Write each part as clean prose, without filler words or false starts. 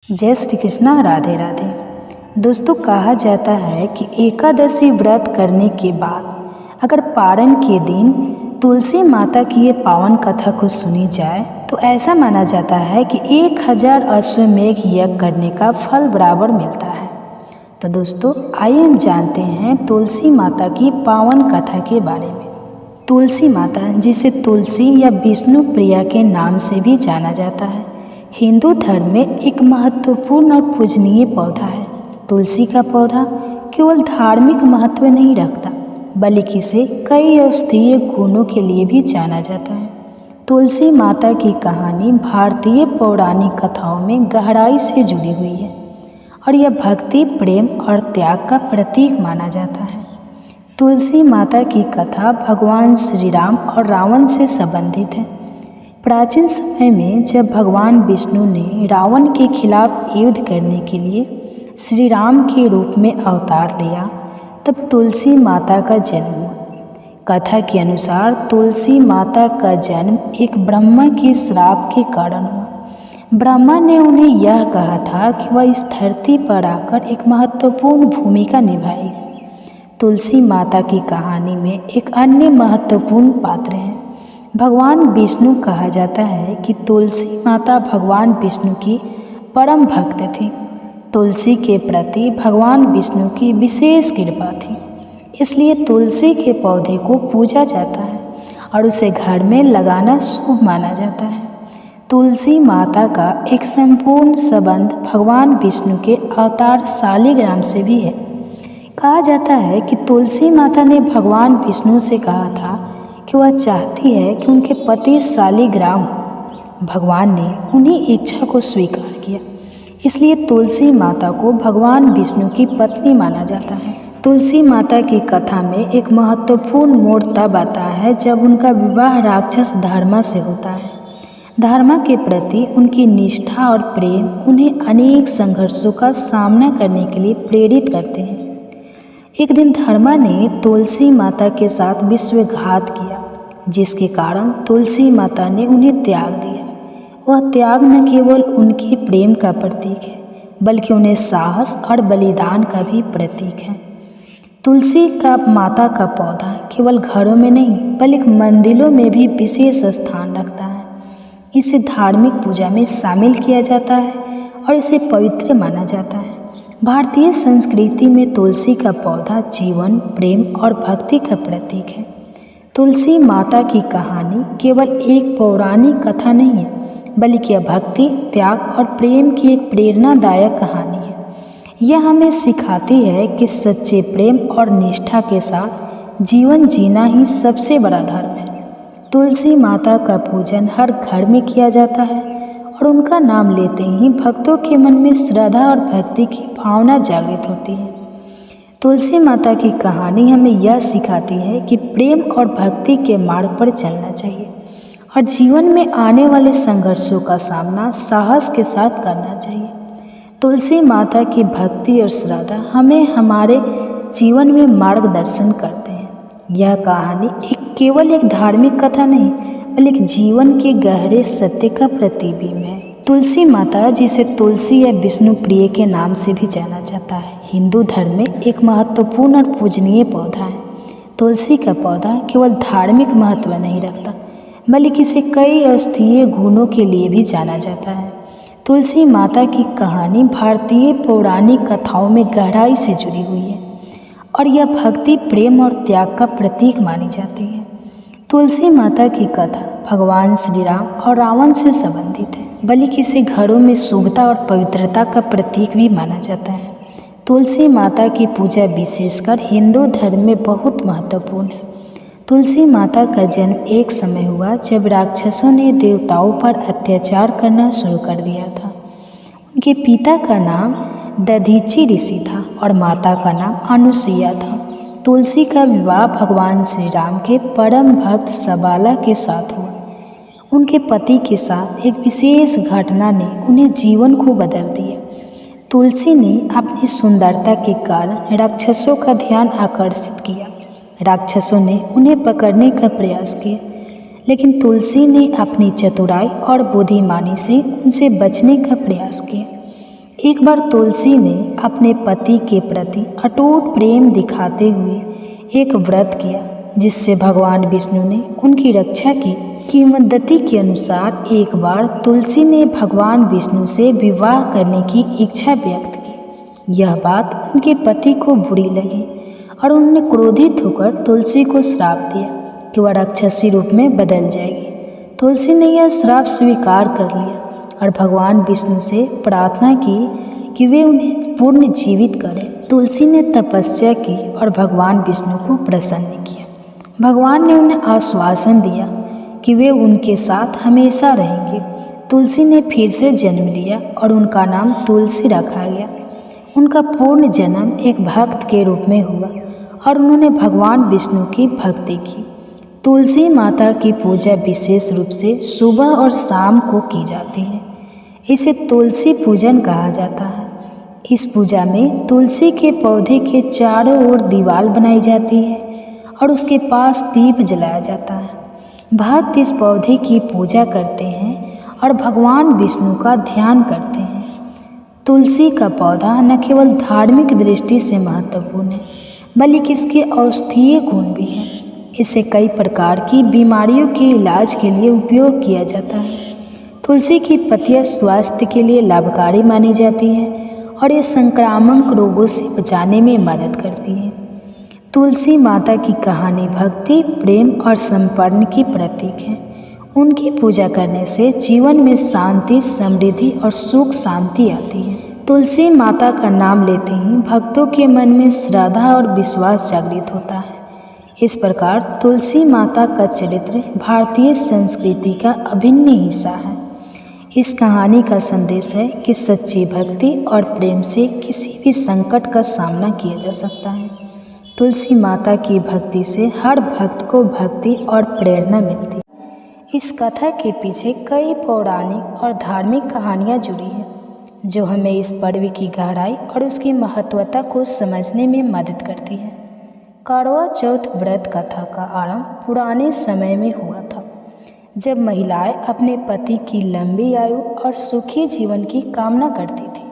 जय श्री कृष्णा। राधे राधे। दोस्तों, कहा जाता है कि एकादशी व्रत करने के बाद अगर पारण के दिन तुलसी माता की ये पावन कथा को सुनी जाए तो ऐसा माना जाता है कि 1000 अश्वमेघ यज्ञ करने का फल बराबर मिलता है। तो दोस्तों, आइए हम जानते हैं तुलसी माता की पावन कथा के बारे में। तुलसी माता, जिसे तुलसी या विष्णु प्रिया के नाम से भी जाना जाता है, हिंदू धर्म में एक महत्वपूर्ण और पूजनीय पौधा है। तुलसी का पौधा केवल धार्मिक महत्व नहीं रखता, बल्कि इसे कई औषधीय गुणों के लिए भी जाना जाता है। तुलसी माता की कहानी भारतीय पौराणिक कथाओं में गहराई से जुड़ी हुई है और यह भक्ति, प्रेम और त्याग का प्रतीक माना जाता है। तुलसी माता की कथा भगवान श्री राम और रावण से संबंधित है। प्राचीन समय में जब भगवान विष्णु ने रावण के खिलाफ युद्ध करने के लिए श्री राम के रूप में अवतार लिया, तब तुलसी माता का जन्म हुआ। कथा के अनुसार तुलसी माता का जन्म एक ब्रह्मा के श्राप के कारण हुआ। ब्रह्मा ने उन्हें यह कहा था कि वह इस धरती पर आकर एक महत्वपूर्ण भूमिका निभाएगी। तुलसी माता की कहानी में एक अन्य महत्वपूर्ण पात्र है भगवान विष्णु। कहा जाता है कि तुलसी माता भगवान विष्णु की परम भक्त थी। तुलसी के प्रति भगवान विष्णु की विशेष कृपा थी, इसलिए तुलसी के पौधे को पूजा जाता है और उसे घर में लगाना शुभ माना जाता है। तुलसी माता का एक संपूर्ण संबंध भगवान विष्णु के अवतार शालिग्राम से भी है। कहा जाता है कि तुलसी माता ने भगवान विष्णु से कहा था कि वह चाहती है कि उनके पति शालिग्राम हो। भगवान ने उन्हीं इच्छा को स्वीकार किया, इसलिए तुलसी माता को भगवान विष्णु की पत्नी माना जाता है। तुलसी माता की कथा में एक महत्वपूर्ण मोड़ तब आता है जब उनका विवाह राक्षस धर्मा से होता है। धर्मा के प्रति उनकी निष्ठा और प्रेम उन्हें अनेक संघर्षों का सामना करने के लिए प्रेरित करते हैं। एक दिन धर्मा ने तुलसी माता के साथ विश्वासघात किया, जिसके कारण तुलसी माता ने उन्हें त्याग दिया। वह त्याग न केवल उनके प्रेम का प्रतीक है, बल्कि उन्हें साहस और बलिदान का भी प्रतीक है। तुलसी का माता का पौधा केवल घरों में नहीं, बल्कि मंदिरों में भी विशेष स्थान रखता है। इसे धार्मिक पूजा में शामिल किया जाता है और इसे पवित्र माना जाता है। भारतीय संस्कृति में तुलसी का पौधा जीवन, प्रेम और भक्ति का प्रतीक है। तुलसी माता की कहानी केवल एक पौराणिक कथा नहीं है, बल्कि यह भक्ति, त्याग और प्रेम की एक प्रेरणादायक कहानी है। यह हमें सिखाती है कि सच्चे प्रेम और निष्ठा के साथ जीवन जीना ही सबसे बड़ा धर्म है। तुलसी माता का पूजन हर घर में किया जाता है और उनका नाम लेते ही भक्तों के मन में श्रद्धा और भक्ति की भावना जागृत होती है। तुलसी माता की कहानी हमें यह सिखाती है कि प्रेम और भक्ति के मार्ग पर चलना चाहिए और जीवन में आने वाले संघर्षों का सामना साहस के साथ करना चाहिए। तुलसी माता की भक्ति और श्रद्धा हमें हमारे जीवन में मार्गदर्शन करते हैं। यह कहानी केवल एक धार्मिक कथा नहीं, बल्कि जीवन के गहरे सत्य का प्रतिबिंब है। तुलसी माता, जिसे तुलसी या विष्णु प्रिय के नाम से भी जाना जाता है, हिंदू धर्म में एक महत्वपूर्ण और पूजनीय पौधा है। तुलसी का पौधा केवल धार्मिक महत्व नहीं रखता, बल्कि इसे कई औषधीय गुणों के लिए भी जाना जाता है। तुलसी माता की कहानी भारतीय पौराणिक कथाओं में गहराई से जुड़ी हुई है और यह भक्ति, प्रेम और त्याग का प्रतीक मानी जाती है। तुलसी माता की कथा भगवान श्री राम और रावण से संबंधित है, बल्कि इसे घरों में शुभता और पवित्रता का प्रतीक भी माना जाता है। तुलसी माता की पूजा विशेषकर हिंदू धर्म में बहुत महत्वपूर्ण है। तुलसी माता का जन्म एक समय हुआ जब राक्षसों ने देवताओं पर अत्याचार करना शुरू कर दिया था। उनके पिता का नाम दधीची ऋषि था और माता का नाम अनुसुईया था। तुलसी का विवाह भगवान श्री राम के परम भक्त सबाला के साथ हुआ। उनके पति के साथ एक विशेष घटना ने उन्हें जीवन को बदल दिया। तुलसी ने अपनी सुंदरता के कारण राक्षसों का ध्यान आकर्षित किया। राक्षसों ने उन्हें पकड़ने का प्रयास किया, लेकिन तुलसी ने अपनी चतुराई और बुद्धिमानी से उनसे बचने का प्रयास किया। एक बार तुलसी ने अपने पति के प्रति अटूट प्रेम दिखाते हुए एक व्रत किया, जिससे भगवान विष्णु ने उनकी रक्षा की। किंवदंती के अनुसार एक बार तुलसी ने भगवान विष्णु से विवाह करने की इच्छा व्यक्त की। यह बात उनके पति को बुरी लगी और उन्होंने क्रोधित होकर तुलसी को श्राप दिया कि वह राक्षसी रूप में बदल जाएगी। तुलसी ने यह श्राप स्वीकार कर लिया और भगवान विष्णु से प्रार्थना की कि वे उन्हें पुनर्जीवित करें। तुलसी ने तपस्या की और भगवान विष्णु को प्रसन्न किया। भगवान ने उन्हें आश्वासन दिया कि वे उनके साथ हमेशा रहेंगे। तुलसी ने फिर से जन्म लिया और उनका नाम तुलसी रखा गया। उनका पूर्ण जन्म एक भक्त के रूप में हुआ और उन्होंने भगवान विष्णु की भक्ति की। तुलसी माता की पूजा विशेष रूप से सुबह और शाम को की जाती है। इसे तुलसी पूजन कहा जाता है। इस पूजा में तुलसी के पौधे के चारों ओर दीवार बनाई जाती है और उसके पास दीप जलाया जाता है। भक्त इस पौधे की पूजा करते हैं और भगवान विष्णु का ध्यान करते हैं। तुलसी का पौधा न केवल धार्मिक दृष्टि से महत्वपूर्ण है, बल्कि इसके औषधीय गुण भी हैं। इसे कई प्रकार की बीमारियों के इलाज के लिए उपयोग किया जाता है। तुलसी की पत्तियां स्वास्थ्य के लिए लाभकारी मानी जाती हैं और ये संक्रामक रोगों से बचाने में मदद करती है। तुलसी माता की कहानी भक्ति, प्रेम और समर्पण की प्रतीक है। उनकी पूजा करने से जीवन में शांति, समृद्धि और सुख शांति आती है। तुलसी माता का नाम लेते ही भक्तों के मन में श्रद्धा और विश्वास जागृत होता है। इस प्रकार तुलसी माता का चरित्र भारतीय संस्कृति का अभिन्न हिस्सा है। इस कहानी का संदेश है कि सच्ची भक्ति और प्रेम से किसी भी संकट का सामना किया जा सकता है। तुलसी माता की भक्ति से हर भक्त को भक्ति और प्रेरणा मिलती है। इस कथा के पीछे कई पौराणिक और धार्मिक कहानियाँ जुड़ी हैं, जो हमें इस पर्व की गहराई और उसकी महत्वता को समझने में मदद करती है। करवा चौथ व्रत कथा का आरंभ पुराने समय में हुआ था, जब महिलाएं अपने पति की लंबी आयु और सुखी जीवन की कामना करती थी।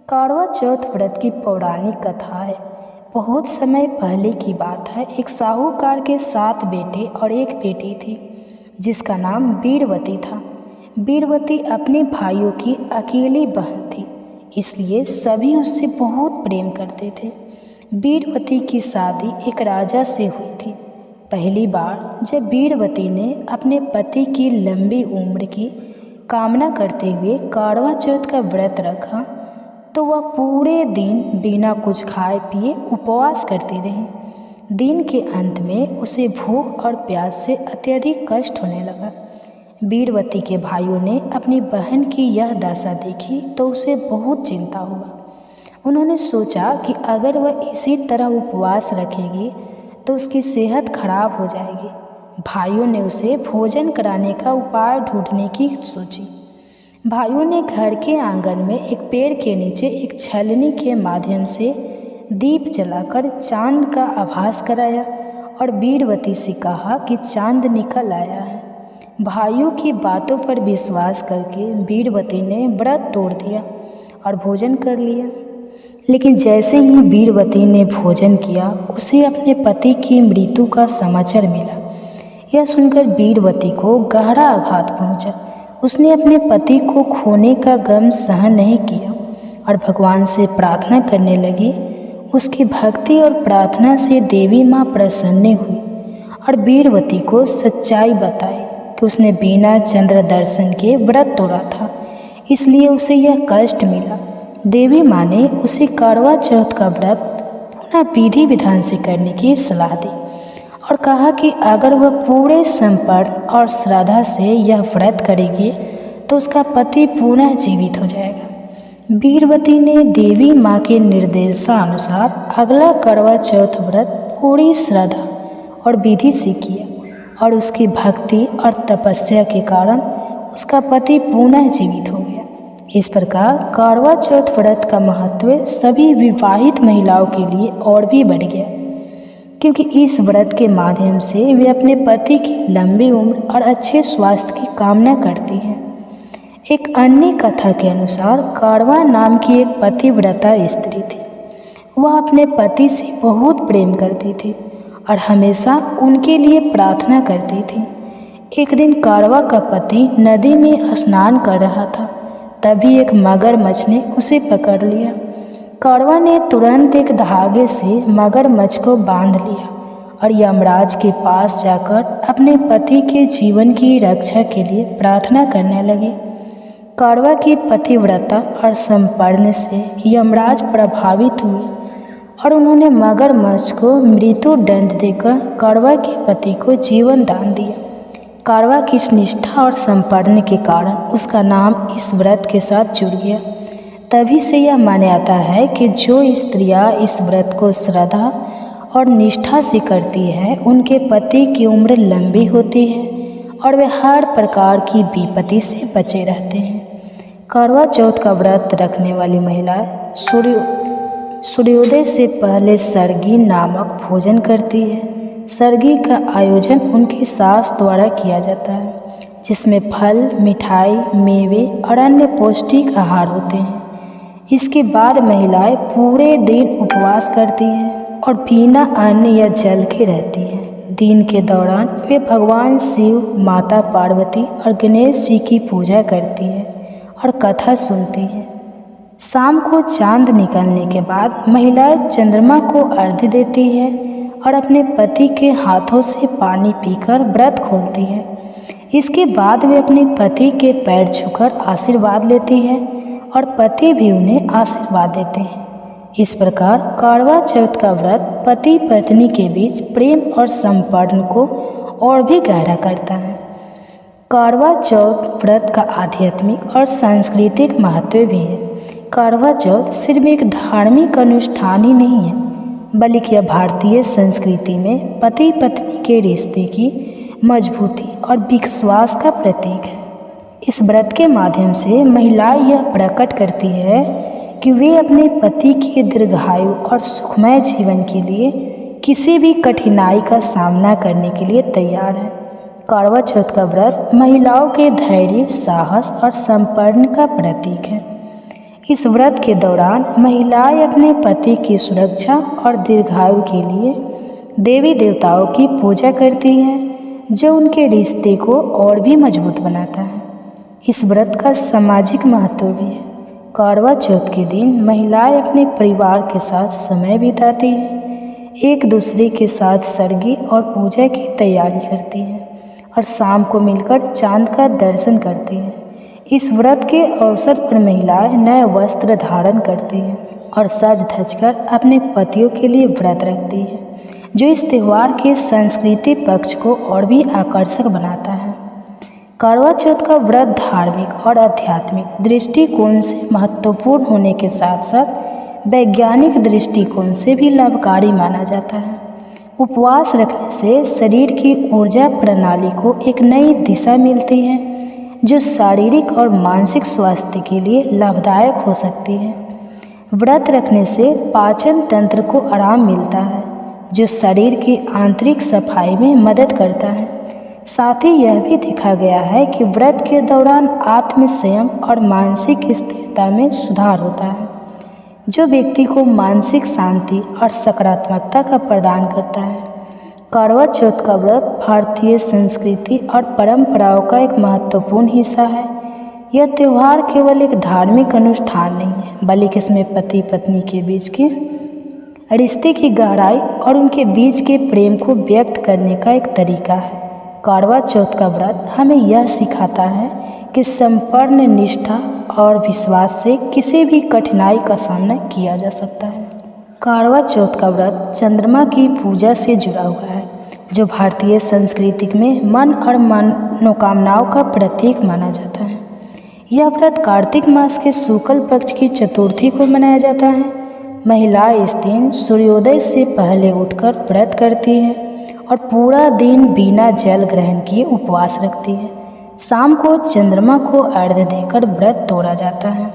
करवा चौथ व्रत की पौराणिक कथा है। बहुत समय पहले की बात है। एक साहूकार के 7 बेटे और एक बेटी थी, जिसका नाम वीरवती था। वीरवती अपने भाइयों की अकेली बहन थी, इसलिए सभी उससे बहुत प्रेम करते थे। वीरवती की शादी एक राजा से हुई थी। पहली बार जब वीरवती ने अपने पति की लंबी उम्र की कामना करते हुए करवा चौथ का व्रत रखा, तो वह पूरे दिन बिना कुछ खाए पिए उपवास करती रही। दिन के अंत में उसे भूख और प्यास से अत्यधिक कष्ट होने लगा। वीरवती के भाइयों ने अपनी बहन की यह दशा देखी तो उसे बहुत चिंता हुआ। उन्होंने सोचा कि अगर वह इसी तरह उपवास रखेगी तो उसकी सेहत खराब हो जाएगी। भाइयों ने उसे भोजन कराने का उपाय ढूंढने की सोची। भाइयों ने घर के आंगन में एक पेड़ के नीचे एक छलनी के माध्यम से दीप जलाकर चांद का आभास कराया और वीरवती से कहा कि चांद निकल आया है। भाइयों की बातों पर विश्वास करके वीरवती ने व्रत तोड़ दिया और भोजन कर लिया। लेकिन जैसे ही वीरवती ने भोजन किया, उसे अपने पति की मृत्यु का समाचार मिला। यह सुनकर वीरवती को गहरा आघात पहुंचा। उसने अपने पति को खोने का गम सहन नहीं किया और भगवान से प्रार्थना करने लगी। उसकी भक्ति और प्रार्थना से देवी माँ प्रसन्न हुई और वीरवती को सच्चाई बताई कि उसने बिना चंद्र दर्शन के व्रत तोड़ा था, इसलिए उसे यह कष्ट मिला। देवी माँ ने उसे करवा चौथ का व्रत पुनः विधि विधान से करने की सलाह दी और कहा कि अगर वह पूरे समर्पण और श्रद्धा से यह व्रत करेगी तो उसका पति पुनः जीवित हो जाएगा। वीरवती ने देवी माँ के निर्देशानुसार अगला करवा चौथ व्रत पूरी श्रद्धा और विधि से किया और उसकी भक्ति और तपस्या के कारण उसका पति पुनः जीवित हो गया। इस प्रकार करवा चौथ व्रत का महत्व सभी विवाहित महिलाओं के लिए और भी बढ़ गया, क्योंकि इस व्रत के माध्यम से वे अपने पति की लंबी उम्र और अच्छे स्वास्थ्य की कामना करती हैं। एक अन्य कथा के अनुसार कारवा नाम की एक पतिव्रता स्त्री थी। वह अपने पति से बहुत प्रेम करती थी और हमेशा उनके लिए प्रार्थना करती थी। एक दिन कारवा का पति नदी में स्नान कर रहा था, तभी एक मगरमच्छ ने उसे पकड़ लिया। कारवा ने तुरंत एक धागे से मगरमच्छ को बांध लिया और यमराज के पास जाकर अपने पति के जीवन की रक्षा के लिए प्रार्थना करने लगी। कारवा की पतिव्रता और संपर्ण से यमराज प्रभावित हुए और उन्होंने मगरमच्छ को मृत्यु दंड देकर कारवा के पति को जीवन दान दिया। कारवा की इस निष्ठा और संपर्ण के कारण उसका नाम इस व्रत के साथ जुड़ गया। तभी से यह माना जाता है कि जो स्त्रियां इस व्रत को श्रद्धा और निष्ठा से करती है, उनके पति की उम्र लंबी होती है और वे हर प्रकार की विपत्ति से बचे रहते हैं। करवा चौथ का व्रत रखने वाली महिलाएं सूर्योदय से पहले सरगी नामक भोजन करती है। सरगी का आयोजन उनकी सास द्वारा किया जाता है, जिसमें फल, मिठाई, मेवे और अन्य पौष्टिक आहार होते हैं। इसके बाद महिलाएं पूरे दिन उपवास करती हैं और बिना अन्न या जल के रहती हैं। दिन के दौरान वे भगवान शिव, माता पार्वती और गणेश जी की पूजा करती हैं और कथा सुनती हैं। शाम को चांद निकलने के बाद महिलाएं चंद्रमा को अर्घ्य देती हैं और अपने पति के हाथों से पानी पीकर व्रत खोलती हैं। इसके बाद वे अपने पति के पैर छूकर आशीर्वाद लेती हैं और पति भी उन्हें आशीर्वाद देते हैं। इस प्रकार करवा चौथ का व्रत पति पत्नी के बीच प्रेम और संपर्ण को और भी गहरा करता है। करवा चौथ व्रत का आध्यात्मिक और सांस्कृतिक महत्व भी है। करवा चौथ सिर्फ एक धार्मिक अनुष्ठान ही नहीं है, बल्कि यह भारतीय संस्कृति में पति पत्नी के रिश्ते की मजबूती और विश्वास का प्रतीक है। इस व्रत के माध्यम से महिलाएं यह प्रकट करती है कि वे अपने पति के दीर्घायु और सुखमय जीवन के लिए किसी भी कठिनाई का सामना करने के लिए तैयार हैं। करवा चौथ का व्रत महिलाओं के धैर्य, साहस और संपन्न का प्रतीक है। इस व्रत के दौरान महिलाएं अपने पति की सुरक्षा और दीर्घायु के लिए देवी देवताओं की पूजा करती हैं, जो उनके रिश्ते को और भी मजबूत बनाता है। इस व्रत का सामाजिक महत्व भी है। करवा चौथ के दिन महिलाएं अपने परिवार के साथ समय बिताती हैं, एक दूसरे के साथ सरगी और पूजा की तैयारी करती हैं और शाम को मिलकर चांद का दर्शन करती हैं। इस व्रत के अवसर पर महिलाएं नए वस्त्र धारण करती हैं और सज धज कर अपने पतियों के लिए व्रत रखती हैं, जो इस त्यौहार के सांस्कृतिक पक्ष को और भी आकर्षक बनाता है। करवा चौथ का व्रत धार्मिक और आध्यात्मिक दृष्टिकोण से महत्वपूर्ण होने के साथ साथ वैज्ञानिक दृष्टिकोण से भी लाभकारी माना जाता है। उपवास रखने से शरीर की ऊर्जा प्रणाली को एक नई दिशा मिलती है, जो शारीरिक और मानसिक स्वास्थ्य के लिए लाभदायक हो सकती है। व्रत रखने से पाचन तंत्र को आराम मिलता है, जो शरीर की आंतरिक सफाई में मदद करता है। साथ ही यह भी देखा गया है कि व्रत के दौरान आत्मसंयम और मानसिक स्थिरता में सुधार होता है, जो व्यक्ति को मानसिक शांति और सकारात्मकता का प्रदान करता है। करवा चौथ का व्रत भारतीय संस्कृति और परंपराओं का एक महत्वपूर्ण हिस्सा है। यह त्यौहार केवल एक धार्मिक अनुष्ठान नहीं है, बल्कि इसमें पति पत्नी के बीच के रिश्ते की गहराई और उनके बीच के प्रेम को व्यक्त करने का एक तरीका है। करवा चौथ का व्रत हमें यह सिखाता है कि संपूर्ण निष्ठा और विश्वास से किसी भी कठिनाई का सामना किया जा सकता है। करवा चौथ का व्रत चंद्रमा की पूजा से जुड़ा हुआ है, जो भारतीय संस्कृति में मन और मनोकामनाओं का प्रतीक माना जाता है। यह व्रत कार्तिक मास के शुक्ल पक्ष की चतुर्थी को मनाया जाता है। महिलाएं इस दिन सूर्योदय से पहले उठकर व्रत करती हैं और पूरा दिन बिना जल ग्रहण किए उपवास रखती हैं। शाम को चंद्रमा को अर्घ्य देकर व्रत तोड़ा जाता है।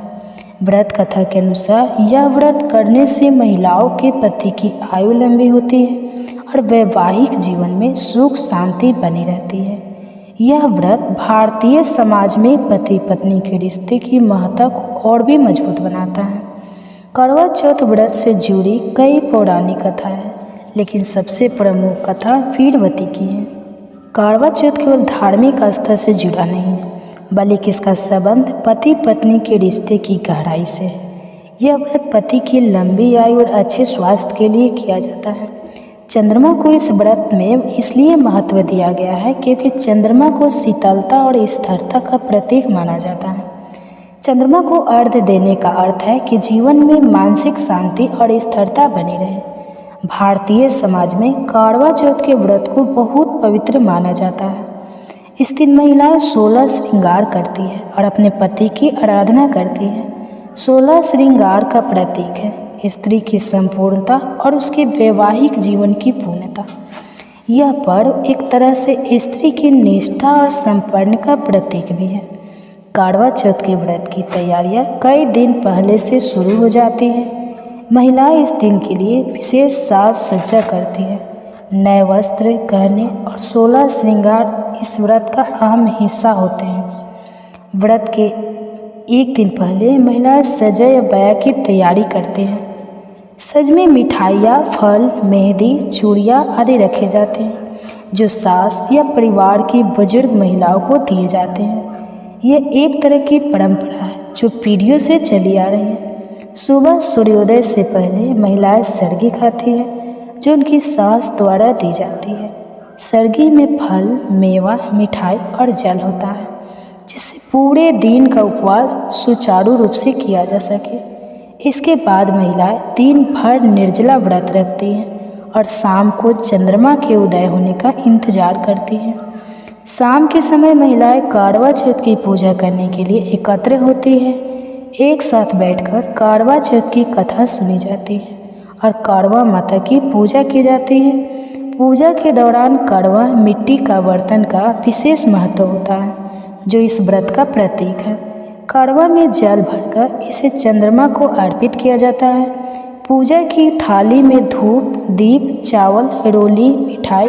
व्रत कथा के अनुसार यह व्रत करने से महिलाओं के पति की आयु लंबी होती है और वैवाहिक जीवन में सुख शांति बनी रहती है। यह व्रत भारतीय समाज में पति पत्नी के रिश्ते की महत्ता को और भी मजबूत बनाता है। करवा चौथ व्रत से जुड़ी कई पौराणिक कथा है, लेकिन सबसे प्रमुख कथा वीरवती की है। करवा चौथ केवल धार्मिक आस्था से जुड़ा नहीं है, बल्कि इसका संबंध पति पत्नी के रिश्ते की गहराई से है। यह व्रत पति की लंबी आयु और अच्छे स्वास्थ्य के लिए किया जाता है। चंद्रमा को इस व्रत में इसलिए महत्व दिया गया है क्योंकि चंद्रमा को शीतलता और स्थिरता का प्रतीक माना जाता है। चंद्रमा को अर्घ्य देने का अर्थ है कि जीवन में मानसिक शांति और स्थिरता बनी रहे। भारतीय समाज में करवा चौथ के व्रत को बहुत पवित्र माना जाता है। इस दिन महिलाएं 16 श्रृंगार करती है और अपने पति की आराधना करती है। 16 श्रृंगार का प्रतीक है स्त्री की संपूर्णता और उसके वैवाहिक जीवन की पूर्णता। यह पर्व एक तरह से स्त्री की निष्ठा और संपन्न का प्रतीक भी है। करवा चौथ के व्रत की तैयारियां कई दिन पहले से शुरू हो जाती हैं। महिलाएं इस दिन के लिए विशेष साज सज्जा करती हैं। नए वस्त्र, गहने और 16 श्रृंगार इस व्रत का अहम हिस्सा होते हैं। व्रत के एक दिन पहले महिलाएं सज या बया की तैयारी करते हैं। सज में मिठाइयाँ, फल, मेहंदी, चूड़ियाँ आदि रखे जाते हैं, जो सास या परिवार की बुजुर्ग महिलाओं को दिए जाते हैं। यह एक तरह की परंपरा है जो पीढ़ियों से चली आ रही है। सुबह सूर्योदय से पहले महिलाएं सरगी खाती है, जो उनकी सास द्वारा दी जाती है। सरगी में फल, मेवा, मिठाई और जल होता है, जिससे पूरे दिन का उपवास सुचारू रूप से किया जा सके। इसके बाद महिलाएं दिन भर निर्जला व्रत रखती हैं और शाम को चंद्रमा के उदय होने का इंतजार करती हैं। शाम के समय महिलाएं करवा चौथ की पूजा करने के लिए एकत्र होती हैं। एक साथ बैठकर करवा चौथ की कथा सुनी जाती है और करवा माता की पूजा की जाती है। पूजा के दौरान करवा मिट्टी का बर्तन का विशेष महत्व होता है, जो इस व्रत का प्रतीक है। करवा में जल भरकर इसे चंद्रमा को अर्पित किया जाता है। पूजा की थाली में धूप, दीप, चावल, रोली, मिठाई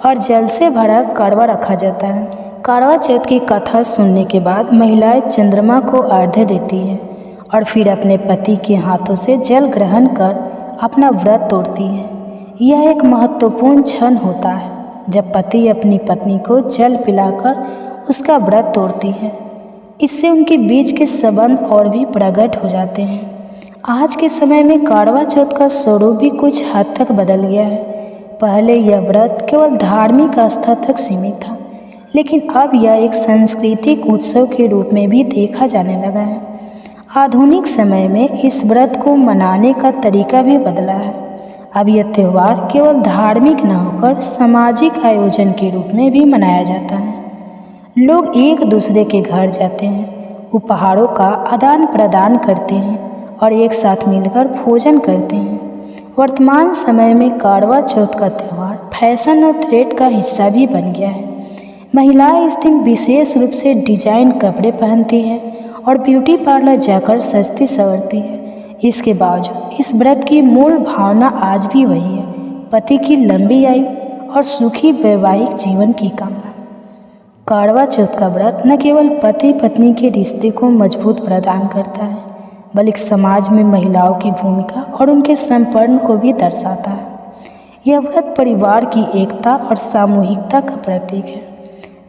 और जल से भरा करवा रखा जाता है। करवा चौथ की कथा सुनने के बाद महिलाएं चंद्रमा को अर्घ्य देती हैं और फिर अपने पति के हाथों से जल ग्रहण कर अपना व्रत तोड़ती हैं। यह एक महत्वपूर्ण क्षण होता है जब पति अपनी पत्नी को जल पिलाकर उसका व्रत तोड़ती है। इससे उनके बीच के संबंध और भी प्रकट हो जाते हैं। आज के समय में करवा चौथ का स्वरूप भी कुछ हद तक बदल गया है। पहले यह व्रत केवल धार्मिक आस्था तक सीमित था, लेकिन अब यह एक सांस्कृतिक उत्सव के रूप में भी देखा जाने लगा है। आधुनिक समय में इस व्रत को मनाने का तरीका भी बदला है। अब यह त्यौहार केवल धार्मिक न होकर सामाजिक आयोजन के रूप में भी मनाया जाता है। लोग एक दूसरे के घर जाते हैं, उपहारों का आदान प्रदान करते हैं और एक साथ मिलकर भोजन करते हैं। वर्तमान समय में करवा चौथ का त्यौहार फैशन और ट्रेंड का हिस्सा भी बन गया है। महिलाएं इस दिन विशेष रूप से डिजाइन कपड़े पहनती हैं और ब्यूटी पार्लर जाकर सजती संवरती है। इसके बावजूद इस व्रत की मूल भावना आज भी वही है, पति की लंबी आयु और सुखी वैवाहिक जीवन की कामना। करवा चौथ का व्रत न केवल पति पत्नी के रिश्ते को मजबूत प्रदान करता है, बल्कि समाज में महिलाओं की भूमिका और उनके समर्पण को भी दर्शाता है। यह व्रत परिवार की एकता और सामूहिकता का प्रतीक है,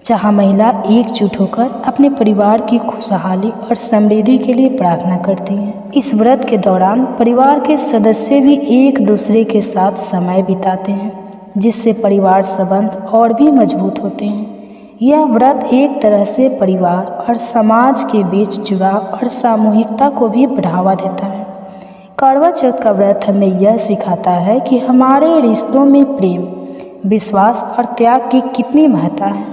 जहां महिला एकजुट होकर अपने परिवार की खुशहाली और समृद्धि के लिए प्रार्थना करती हैं। इस व्रत के दौरान परिवार के सदस्य भी एक दूसरे के साथ समय बिताते हैं, जिससे परिवार संबंध और भी मजबूत होते हैं। यह व्रत एक तरह से परिवार और समाज के बीच जुड़ाव और सामूहिकता को भी बढ़ावा देता है। करवा चौथ का व्रत हमें यह सिखाता है कि हमारे रिश्तों में प्रेम, विश्वास और त्याग की कितनी महत्ता है।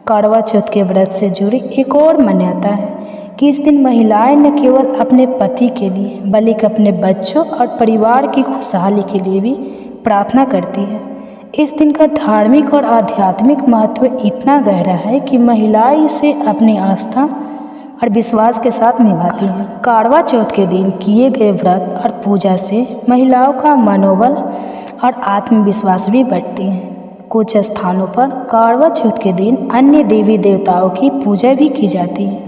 करवा चौथ के व्रत से जुड़ी एक और मान्यता है कि इस दिन महिलाएं न केवल अपने पति के लिए बल्कि अपने बच्चों और परिवार की खुशहाली के लिए भी प्रार्थना करती है। इस दिन का धार्मिक और आध्यात्मिक महत्व इतना गहरा है कि महिलाएं इसे अपनी आस्था और विश्वास के साथ निभाती हैं। करवा चौथ के दिन किए गए व्रत और पूजा से महिलाओं का मनोबल और आत्मविश्वास भी बढ़ती है। कुछ स्थानों पर करवा चौथ के दिन अन्य देवी देवताओं की पूजा भी की जाती है,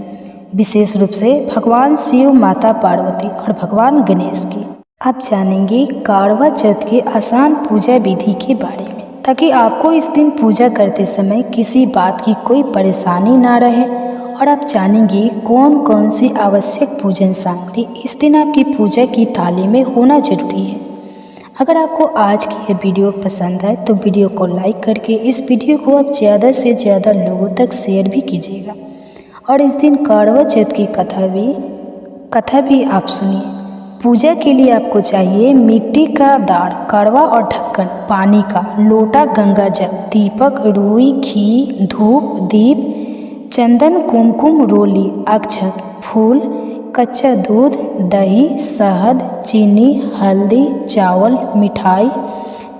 विशेष रूप से भगवान शिव, माता पार्वती और भगवान गणेश की। आप जानेंगे करवा चौथ के आसान पूजा विधि के बारे में, ताकि आपको इस दिन पूजा करते समय किसी बात की कोई परेशानी ना रहे। और आप जानेंगे कौन कौन सी आवश्यक पूजन सामग्री इस दिन आपकी पूजा की थाली में होना जरूरी है। अगर आपको आज की यह वीडियो पसंद आए तो वीडियो को लाइक करके इस वीडियो को आप ज़्यादा से ज़्यादा लोगों तक शेयर भी कीजिएगा। और इस दिन करवा चौथ की कथा भी आप सुनिए। पूजा के लिए आपको चाहिए मिट्टी का दार, करवा और ढक्कन, पानी का लोटा, गंगा जल, दीपक, रुई, घी, धूप, दीप, चंदन, कुमकुम, रोली, अक्षत, फूल, कच्चा दूध, दही, शहद, चीनी, हल्दी, चावल, मिठाई,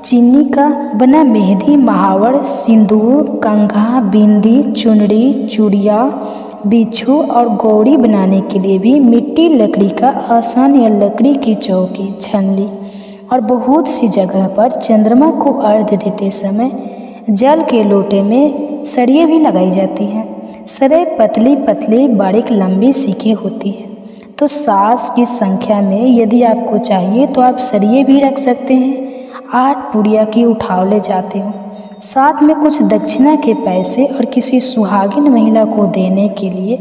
चीनी का बना मेहंदी, महावर, सिंदूर, कंघा, बिंदी, चुनरी, चूड़िया, बिच्छू और गौरी बनाने के लिए भी मिट्टी, लकड़ी का आसन या लकड़ी की चौकी, छलनी और बहुत सी जगह पर चंद्रमा को अर्घ्य देते समय जल के लोटे में सरिये भी लगाई जाती हैं। सरिये पतली पतली बारीक लंबी सीखें होती है, तो 7 की संख्या में यदि आपको चाहिए तो आप सरिये भी रख सकते हैं। 8 पुड़िया की उठाव ले जाते हो, साथ में कुछ दक्षिणा के पैसे और किसी सुहागिन महिला को देने के लिए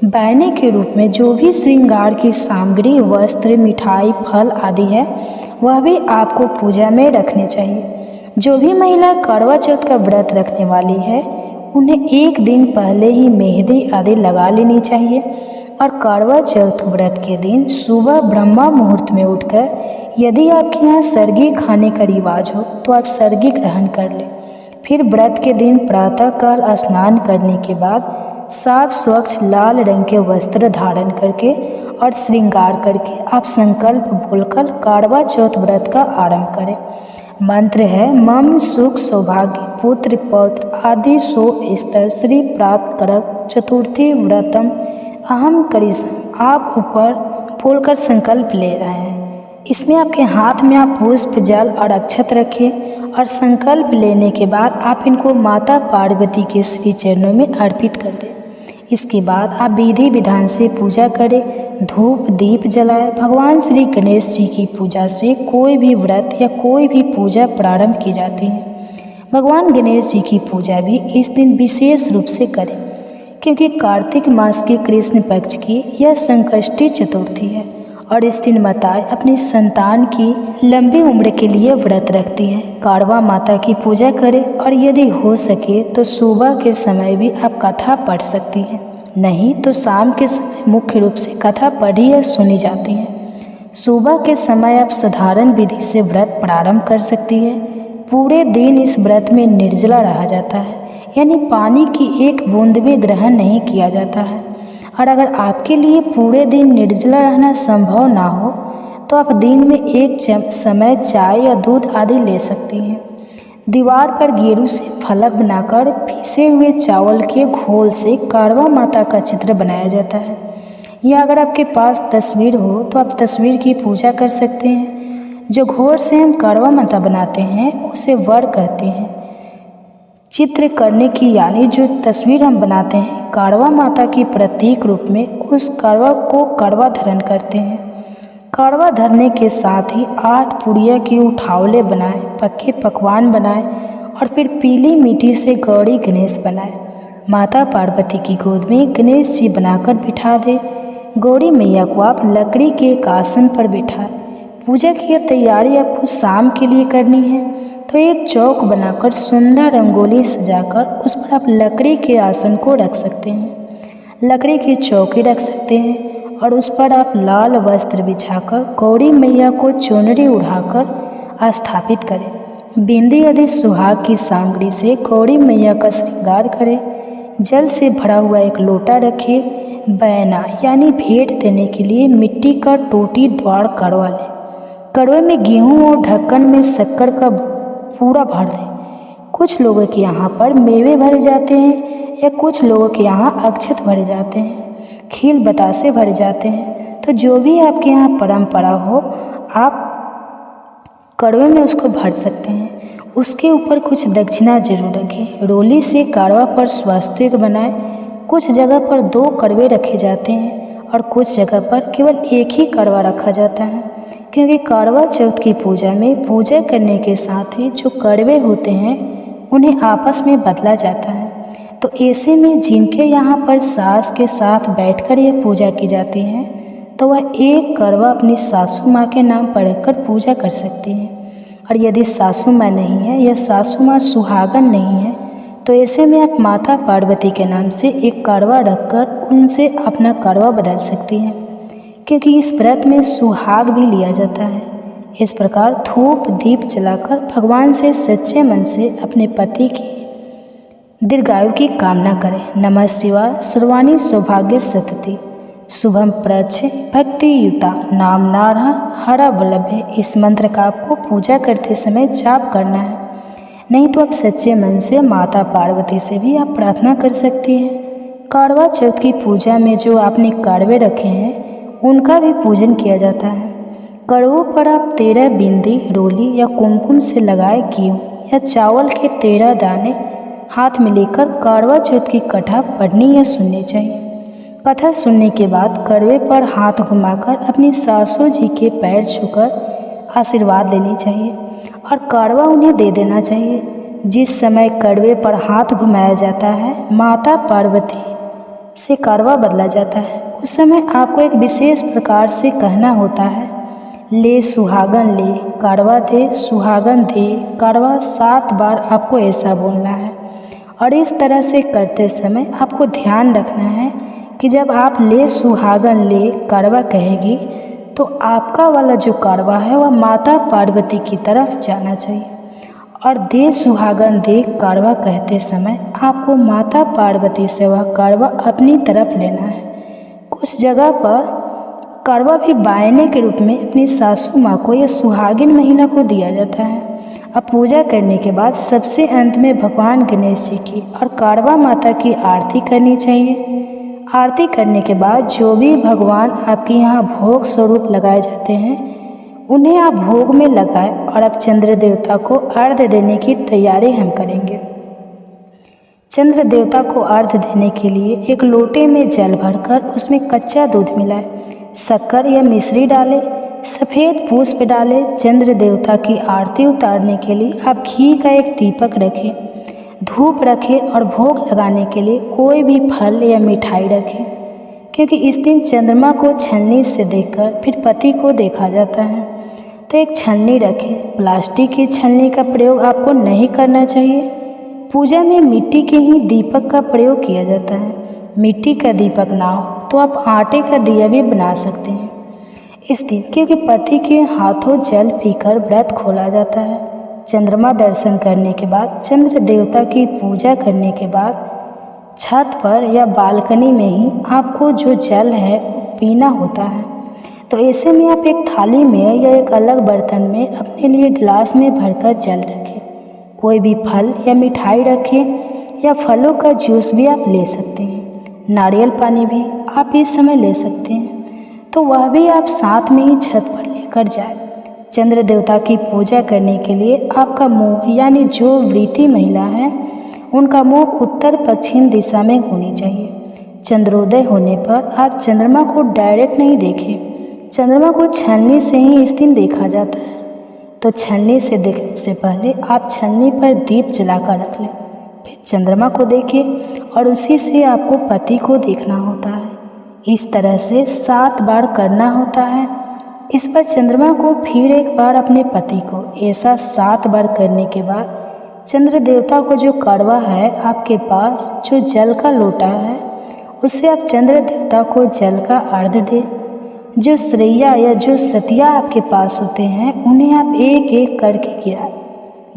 बहने के रूप में जो भी श्रृंगार की सामग्री, वस्त्र, मिठाई, फल आदि है वह भी आपको पूजा में रखने चाहिए। जो भी महिला करवा चौथ का व्रत रखने वाली है उन्हें एक दिन पहले ही मेहंदी आदि लगा लेनी चाहिए। और करवा चौथ व्रत के दिन सुबह ब्रह्मा मुहूर्त में उठकर यदि आपके यहाँ सरगी खाने का रिवाज हो तो आप सरगी ग्रहण कर लें। फिर व्रत के दिन प्रातःकाल स्नान करने के बाद साफ स्वच्छ लाल रंग के वस्त्र धारण करके और श्रृंगार करके आप संकल्प बोलकर करवा चौथ व्रत का आरंभ करें। मंत्र है मम सुख सौभाग्य पुत्र पौत्र आदि सो स्तर श्री प्राप्त करक चतुर्थी व्रतम अहम करिष्यामि। आप ऊपर बोलकर संकल्प ले रहे हैं। इसमें आपके हाथ में आप पुष्प, जल और अक्षत रखिए और संकल्प लेने के बाद आप इनको माता पार्वती के श्री चरणों में अर्पित कर दें। इसके बाद आप विधि विधान से पूजा करें, धूप दीप जलाएं। भगवान श्री गणेश जी की पूजा से कोई भी व्रत या कोई भी पूजा प्रारंभ की जाती है। भगवान गणेश जी की पूजा भी इस दिन विशेष रूप से करें, क्योंकि कार्तिक मास के कृष्ण पक्ष की यह संकष्टी चतुर्थी है और इस दिन माताएं अपनी संतान की लंबी उम्र के लिए व्रत रखती है। करवा माता की पूजा करें और यदि हो सके तो सुबह के समय भी आप कथा पढ़ सकती हैं, नहीं तो शाम के समय मुख्य रूप से कथा पढ़ी या सुनी जाती है। सुबह के समय आप साधारण विधि से व्रत प्रारंभ कर सकती है। पूरे दिन इस व्रत में निर्जला रहा जाता है, यानी पानी की एक बूंद भी ग्रहण नहीं किया जाता है। और अगर आपके लिए पूरे दिन निर्जला रहना संभव ना हो तो आप दिन में एक समय चाय या दूध आदि ले सकती हैं। दीवार पर गेरू से फलक बनाकर पीसे हुए चावल के घोल से करवा माता का चित्र बनाया जाता है, या अगर आपके पास तस्वीर हो तो आप तस्वीर की पूजा कर सकते हैं। जो घोल से हम करवा माता बनाते हैं उसे वर कहते हैं। चित्र करने की यानी जो तस्वीर हम बनाते हैं करवा माता की प्रतीक रूप में उस करवा को करवा धरण करते हैं। करवा धरने के साथ ही 8 पुड़िया की उठावले बनाएं, पक्के पकवान बनाएं और फिर पीली मिट्टी से गौरी गणेश बनाएं। माता पार्वती की गोद में गणेश जी बनाकर बिठा दें। गौरी मैया को आप लकड़ी के एक आसन पर बिठाएं। पूजा की यह तैयारी आपको शाम के लिए करनी है, तो एक चौक बनाकर सुंदर रंगोली सजाकर उस पर आप लकड़ी के आसन को रख सकते हैं, लकड़ी की चौकी रख सकते हैं और उस पर आप लाल वस्त्र बिछाकर गौरी मैया को चुनरी उड़ाकर स्थापित करें। बिंदी आदि सुहाग की सामग्री से गौरी मैया का श्रृंगार करें। जल से भरा हुआ एक लोटा रखिए। बैना यानी भेंट देने के लिए मिट्टी का टोटी द्वार करवा लें। कड़वे में गेहूँ और ढक्कन में शक्कर का पूरा भर दें। कुछ लोगों के यहाँ पर मेवे भरे जाते हैं या कुछ लोगों के यहाँ अक्षत भरे जाते हैं, खील बतासे भरे जाते हैं। तो जो भी आपके यहाँ परंपरा हो आप कड़वे में उसको भर सकते हैं। उसके ऊपर कुछ दक्षिणा जरूर रखें। रोली से कारवा पर स्वास्तिक बनाएं। कुछ जगह पर 2 कड़वे रखे जाते हैं और कुछ जगह पर केवल एक ही कड़वा रखा जाता है, क्योंकि करवा चौथ की पूजा में पूजा करने के साथ ही जो कड़वे होते हैं उन्हें आपस में बदला जाता है। तो ऐसे में जिनके यहाँ पर सास के साथ बैठकर यह पूजा की जाती है तो वह एक कड़वा अपनी सासू माँ के नाम पढ़कर पूजा कर सकती हैं। और यदि सासू माँ नहीं है या सासू माँ सुहागन नहीं है तो ऐसे में आप माता पार्वती के नाम से एक कड़वा रखकर उनसे अपना कड़वा बदल सकती हैं, क्योंकि इस व्रत में सुहाग भी लिया जाता है। इस प्रकार धूप दीप जलाकर भगवान से सच्चे मन से अपने पति की दीर्घायु की कामना करें। नमः शिवाय। सर्वाणी सौभाग्य सतति शुभम प्रच्छ भक्ति युता नाम नारा हरा वल्लभे। इस मंत्र का आपको पूजा करते समय जाप करना है, नहीं तो आप सच्चे मन से माता पार्वती से भी आप प्रार्थना कर सकती हैं। करवा चौथ की पूजा में जो आपने कड़वे रखे हैं उनका भी पूजन किया जाता है। कड़वों पर आप 13 बिंदी रोली या कुमकुम से लगाए घी या चावल के 13 दाने हाथ में लेकर करवा चौथ की कथा पढ़नी या सुननी चाहिए। कथा सुनने के बाद कड़वे पर हाथ घुमाकर अपनी सासू जी के पैर छूकर आशीर्वाद लेनी चाहिए और कड़वा उन्हें दे देना चाहिए। जिस समय कड़वे पर हाथ घुमाया जाता है माता पार्वती से कड़वा बदला जाता है, उस समय आपको एक विशेष प्रकार से कहना होता है, ले सुहागन ले कड़वा दे सुहागन दे कड़वा। 7 बार आपको ऐसा बोलना है। और इस तरह से करते समय आपको ध्यान रखना है कि जब आप ले सुहागन ले कड़वा कहेगी तो आपका वाला जो कड़वा है वह माता पार्वती की तरफ जाना चाहिए, और दे सुहागन दे कड़वा कहते समय आपको माता पार्वती से वह कड़वा अपनी तरफ लेना है। कुछ जगह पर कड़वा भी बायने के रूप में अपनी सासू माँ को या सुहागिन महिला को दिया जाता है। अब पूजा करने के बाद सबसे अंत में भगवान गणेश जी की और कड़वा माता की आरती करनी चाहिए। आरती करने के बाद जो भी भगवान आपके यहाँ भोग स्वरूप लगाए जाते हैं उन्हें आप भोग में लगाएं और अब चंद्र देवता को अर्घ्य देने की तैयारी हम करेंगे। चंद्र देवता को अर्घ्य देने के लिए एक लोटे में जल भरकर उसमें कच्चा दूध मिलाएं, शक्कर या मिश्री डालें, सफ़ेद पुष्प डालें। चंद्र देवता की आरती उतारने के लिए आप घी का एक दीपक रखें, धूप रखें और भोग लगाने के लिए कोई भी फल या मिठाई रखें, क्योंकि इस दिन चंद्रमा को छलनी से देखकर फिर पति को देखा जाता है। तो एक छलनी रखें। प्लास्टिक की छलनी का प्रयोग आपको नहीं करना चाहिए। पूजा में मिट्टी के ही दीपक का प्रयोग किया जाता है। मिट्टी का दीपक ना हो तो आप आटे का दिया भी बना सकते हैं इस दिन, क्योंकि पति के हाथों जल पीकर व्रत खोला जाता है। चंद्रमा दर्शन करने के बाद चंद्र देवता की पूजा करने के बाद छत पर या बालकनी में ही आपको जो जल है वो पीना होता है। तो ऐसे में आप एक थाली में या एक अलग बर्तन में अपने लिए गिलास में भरकर जल रखें। कोई भी फल या मिठाई रखें या फलों का जूस भी आप ले सकते हैं। नारियल पानी भी आप इस समय ले सकते हैं, तो वह भी आप साथ में ही छत पर लेकर जाएं। चंद्र देवता की पूजा करने के लिए आपका मुंह यानी जो व्रती महिला है उनका मुंह उत्तर पश्चिम दिशा में होनी चाहिए। चंद्रोदय होने पर आप चंद्रमा को डायरेक्ट नहीं देखें। चंद्रमा को छलनी से ही इस दिन देखा जाता है, तो छलनी से देखने से पहले आप छलनी पर दीप जलाकर रख लें, फिर चंद्रमा को देखें और उसी से आपको पति को देखना होता है। इस तरह से 7 बार करना होता है। इस पर चंद्रमा को फिर एक बार अपने पति को, ऐसा 7 बार करने के बाद चंद्र देवता को जो कड़वा है आपके पास, जो जल का लोटा है, उससे आप चंद्र देवता को जल का अर्घ्य दें। जो श्रैया या जो सतिया आपके पास होते हैं उन्हें आप एक एक करके गिराएं।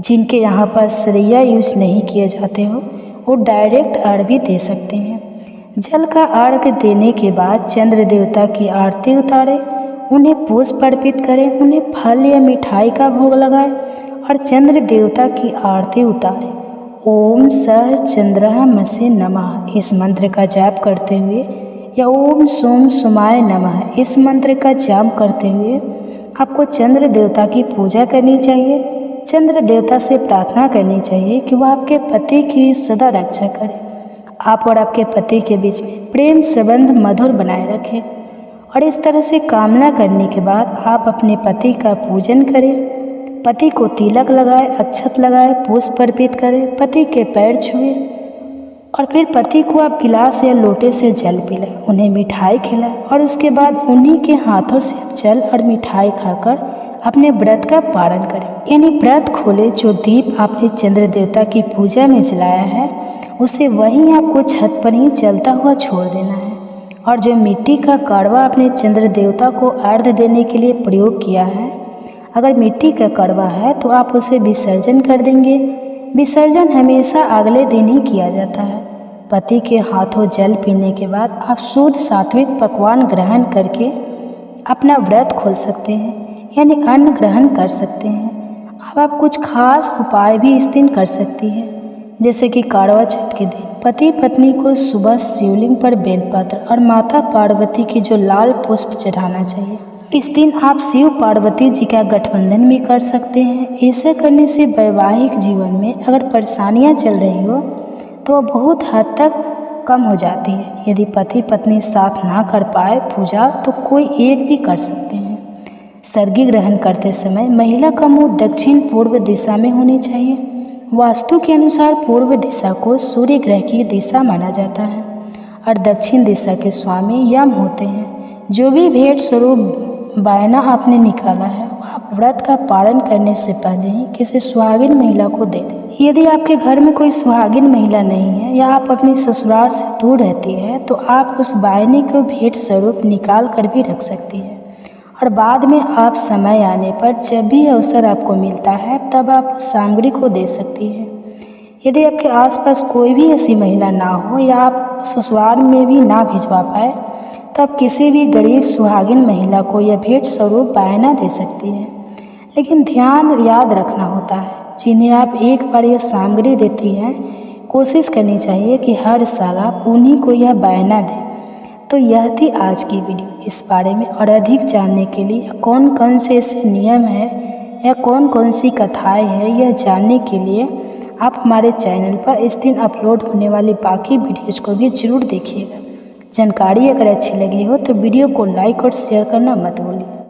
जिनके यहाँ पर श्रैया यूज नहीं किए जाते हो वो डायरेक्ट अर्घ्य भी दे सकते हैं। जल का अर्घ्य देने के बाद चंद्र देवता की आरती उतारें, उन्हें पुष्प अर्पित करें, उन्हें फल या मिठाई का भोग लगाएं और चंद्र देवता की आरती उतारें। ओम सह चंद्रमसे नमः इस मंत्र का जाप करते हुए या ओम सोम सोमाय नमः इस मंत्र का जाप करते हुए आपको चंद्र देवता की पूजा करनी चाहिए। चंद्र देवता से प्रार्थना करनी चाहिए कि वह आपके पति की सदा रक्षा करें, आप और आपके पति के बीच में प्रेम संबंध मधुर बनाए रखें। और इस तरह से कामना करने के बाद आप अपने पति का पूजन करें, पति को तिलक लगाए, अक्षत लगाए, पुष्प अर्पित करें, पति के पैर छुए और फिर पति को आप गिलास या लोटे से जल पिलाएं, उन्हें मिठाई खिलाएं और उसके बाद उन्हीं के हाथों से जल और मिठाई खाकर अपने व्रत का पालन करें। यानी व्रत खोले जो दीप आपने चंद्र देवता की पूजा में जलाया है उसे वहीं आपको छत पर ही जलता हुआ छोड़ देना है। और जो मिट्टी का कड़वा आपने चंद्र देवता को अर्घ्य देने के लिए प्रयोग किया है, अगर मिट्टी का कड़वा है तो आप उसे विसर्जन कर देंगे। विसर्जन हमेशा अगले दिन ही किया जाता है। पति के हाथों जल पीने के बाद आप शुद्ध सात्विक पकवान ग्रहण करके अपना व्रत खोल सकते हैं, यानी अन्न ग्रहण कर सकते हैं। अब आप कुछ खास उपाय भी इस दिन कर सकती हैं, जैसे कि करवा चौथ के दिन पति पत्नी को सुबह शिवलिंग पर बेलपत्र और माता पार्वती की जो लाल पुष्प चढ़ाना चाहिए। इस दिन आप शिव पार्वती जी का गठबंधन भी कर सकते हैं। ऐसा करने से वैवाहिक जीवन में अगर परेशानियां चल रही हो तो बहुत हद तक कम हो जाती है। यदि पति पत्नी साथ ना कर पाए पूजा तो कोई एक भी कर सकते हैं। सर्गी ग्रहण करते समय महिला का मुंह दक्षिण पूर्व दिशा में होनी चाहिए। वास्तु के अनुसार पूर्व दिशा को सूर्य ग्रह की दिशा माना जाता है और दक्षिण दिशा के स्वामी यम होते हैं। जो भी भेंट स्वरूप बायना आपने निकाला है आप व्रत का पालन करने से पहले ही किसी सुहागिन महिला को दे दें। यदि आपके घर में कोई सुहागिन महिला नहीं है या आप अपनी ससुराल से दूर रहती है तो आप उस बायने को भेंट स्वरूप निकाल कर भी रख सकती है और बाद में आप समय आने पर जब भी अवसर आपको मिलता है तब आप सामग्री को दे सकती हैं। यदि आपके आसपास कोई भी ऐसी महिला ना हो या आप ससुराल में भी ना भिजवा पाए तो आप किसी भी गरीब सुहागिन महिला को यह भेंट स्वरूप बायना दे सकती हैं। लेकिन ध्यान याद रखना होता है, जिन्हें आप एक बार यह सामग्री देती हैं कोशिश करनी चाहिए कि हर साल आप उन्हीं को यह बायना दें। तो यह थी आज की वीडियो। इस बारे में और अधिक जानने के लिए कौन कौन से ऐसे नियम है या कौन कौन सी कथाएं हैं यह जानने के लिए आप हमारे चैनल पर इस दिन अपलोड होने वाली बाकी वीडियोज़ को भी ज़रूर देखिएगा। जानकारी अगर अच्छी लगी हो तो वीडियो को लाइक और शेयर करना मत भूलिए।